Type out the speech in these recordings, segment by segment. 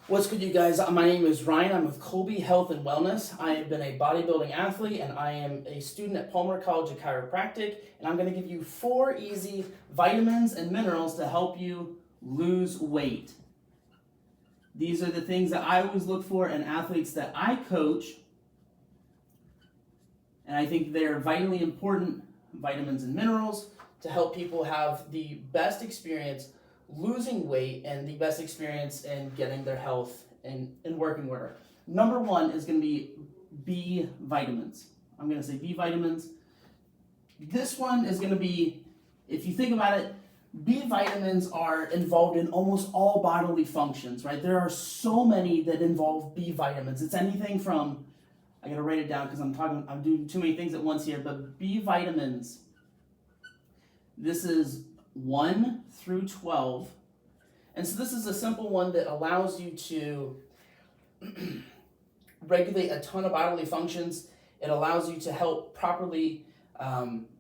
What's good, you guys? My name is Ryan. I'm with Colby Health and Wellness. I have been a bodybuilding athlete and I am a student at Palmer College of Chiropractic. And I'm going to give you 4 easy vitamins and minerals to help you lose weight. These are the things that I always look for in athletes that I coach. And I think they're vitally important vitamins and minerals to help people have the best experience losing weight and the best experience in getting their health in working order. Number 1 is going to be B vitamins. I'm going to say B vitamins. This one is going to be, if you think about it, B vitamins are involved in almost all bodily functions, right? There are so many that involve B vitamins. It's anything from, I got to write it down because I'm doing too many things at once here, but B vitamins, this is 1 through 12. And so this is a simple one that allows you to regulate a ton of bodily functions. It allows you to help properly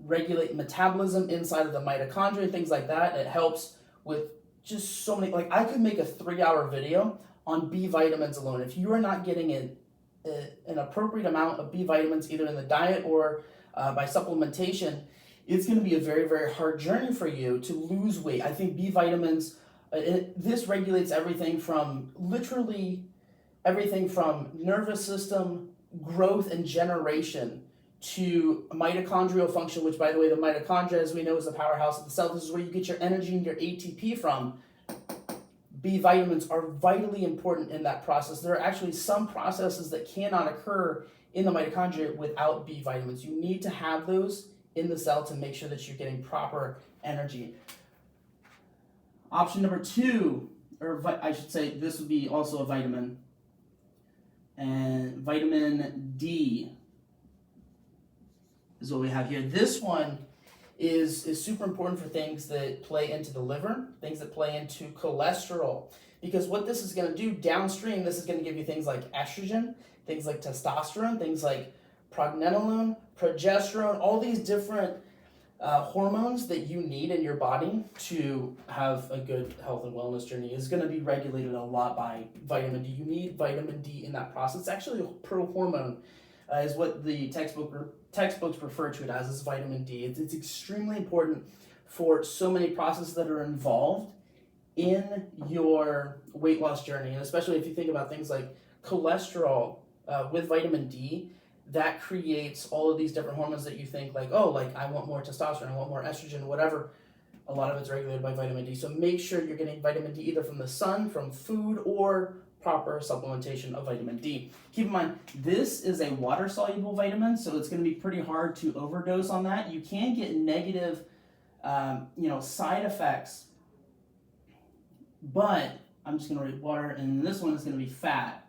regulate metabolism inside of the mitochondria, things like that. It helps with just so many, like I could make a 3-hour video on B vitamins alone. If you are not getting an appropriate amount of B vitamins, either in the diet or by supplementation, it's going to be a very, very hard journey for you to lose weight. I think B vitamins, this regulates everything from literally everything from nervous system growth and generation to mitochondrial function, which, by the way, the mitochondria, as we know, is the powerhouse of the cell. This is where you get your energy and your ATP from. B vitamins are vitally important in that process. There are actually some processes that cannot occur in the mitochondria without B vitamins. You need to have those in the cell to make sure that you're getting proper energy. Option number 2, or I should say this would be also a vitamin, and vitamin D is what we have here. This one is super important for things that play into the liver, things that play into cholesterol, because what this is going to do downstream, this is going to give you things like estrogen, things like testosterone, things like pregnenolone, progesterone, all these different hormones that you need in your body to have a good health and wellness journey is going to be regulated a lot by vitamin D. You need vitamin D in that process. It's actually a prohormone, is what the textbooks refer to it as vitamin D. It's extremely important for so many processes that are involved in your weight loss journey, and especially if you think about things like cholesterol with vitamin D. That creates all of these different hormones that you think like, oh, like I want more testosterone, I want more estrogen, whatever. A lot of it's regulated by vitamin D. So make sure you're getting vitamin D either from the sun, from food, or proper supplementation of vitamin D. Keep in mind, this is a water-soluble vitamin, so it's going to be pretty hard to overdose on that. You can get negative, side effects, but I'm just going to write water, and this one is going to be fat.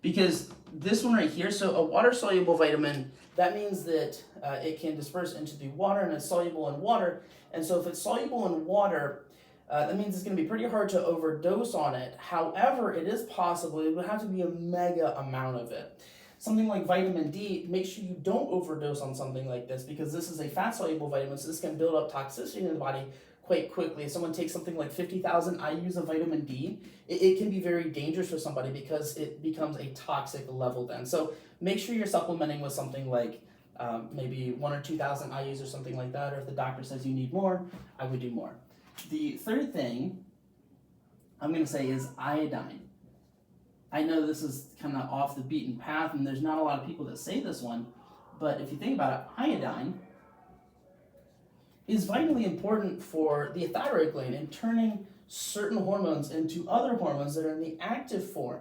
Because this one right here, so a water-soluble vitamin, that means that it can disperse into the water and it's soluble in water. And so if it's soluble in water, that means it's going to be pretty hard to overdose on it. However, it is possible. It would have to be a mega amount of it. Something like vitamin D, make sure you don't overdose on something like this because this is a fat-soluble vitamin, so this can build up toxicity in the body quite quickly. If someone takes something like 50,000 IUs of vitamin D, it can be very dangerous for somebody because it becomes a toxic level then. So make sure you're supplementing with something like maybe 1,000 or 2,000 IUs or something like that, or if the doctor says you need more, I would do more. The third thing I'm going to say is iodine. I know this is kind of off the beaten path, and there's not a lot of people that say this one, but if you think about it, iodine is vitally important for the thyroid gland in turning certain hormones into other hormones that are in the active form.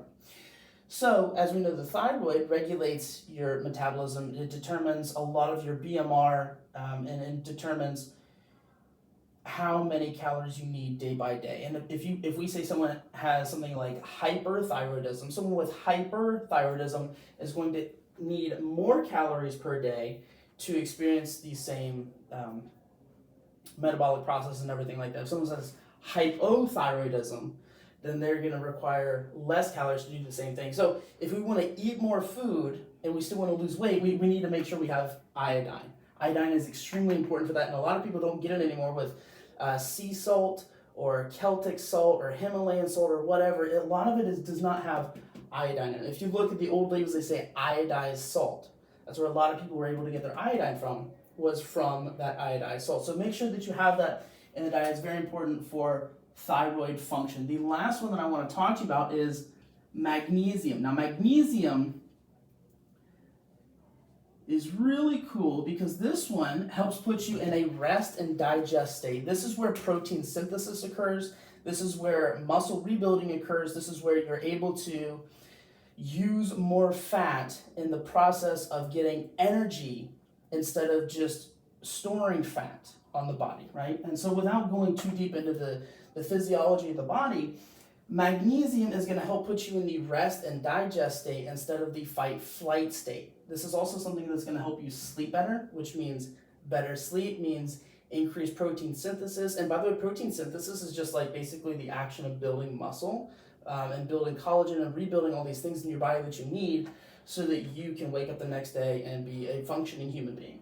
So, as we know, the thyroid regulates your metabolism. It determines a lot of your BMR, and it determines how many calories you need day by day. And if we say someone has something like hyperthyroidism, someone with hyperthyroidism is going to need more calories per day to experience the same metabolic process and everything like that. If someone has hypothyroidism, then they're going to require less calories to do the same thing. So if we want to eat more food and we still want to lose weight, we need to make sure we have iodine. Iodine is extremely important for that, and a lot of people don't get it anymore with sea salt or Celtic salt or Himalayan salt or whatever, a lot of it does not have iodine in it. If you look at the old labels, they say iodized salt. That's where a lot of people were able to get their iodine from, was from that iodized salt. So make sure that you have that in the diet. It's very important for thyroid function. The last one that I want to talk to you about is magnesium. Now, magnesium is really cool because this one helps put you in a rest and digest state. This is where protein synthesis occurs. This is where muscle rebuilding occurs. This is where you're able to use more fat in the process of getting energy instead of just storing fat on the body, right? And so without going too deep into the physiology of the body, magnesium is going to help put you in the rest and digest state instead of the fight-flight state. This is also something that's going to help you sleep better, which means better sleep means increased protein synthesis. And by the way, protein synthesis is just like basically the action of building muscle and building collagen and rebuilding all these things in your body that you need so that you can wake up the next day and be a functioning human being.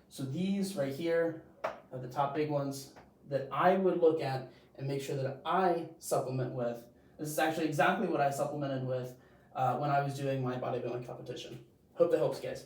So these right here are the top big ones that I would look at and make sure that I supplement with. This is actually exactly what I supplemented with when I was doing my bodybuilding competition. Hope that helps, guys.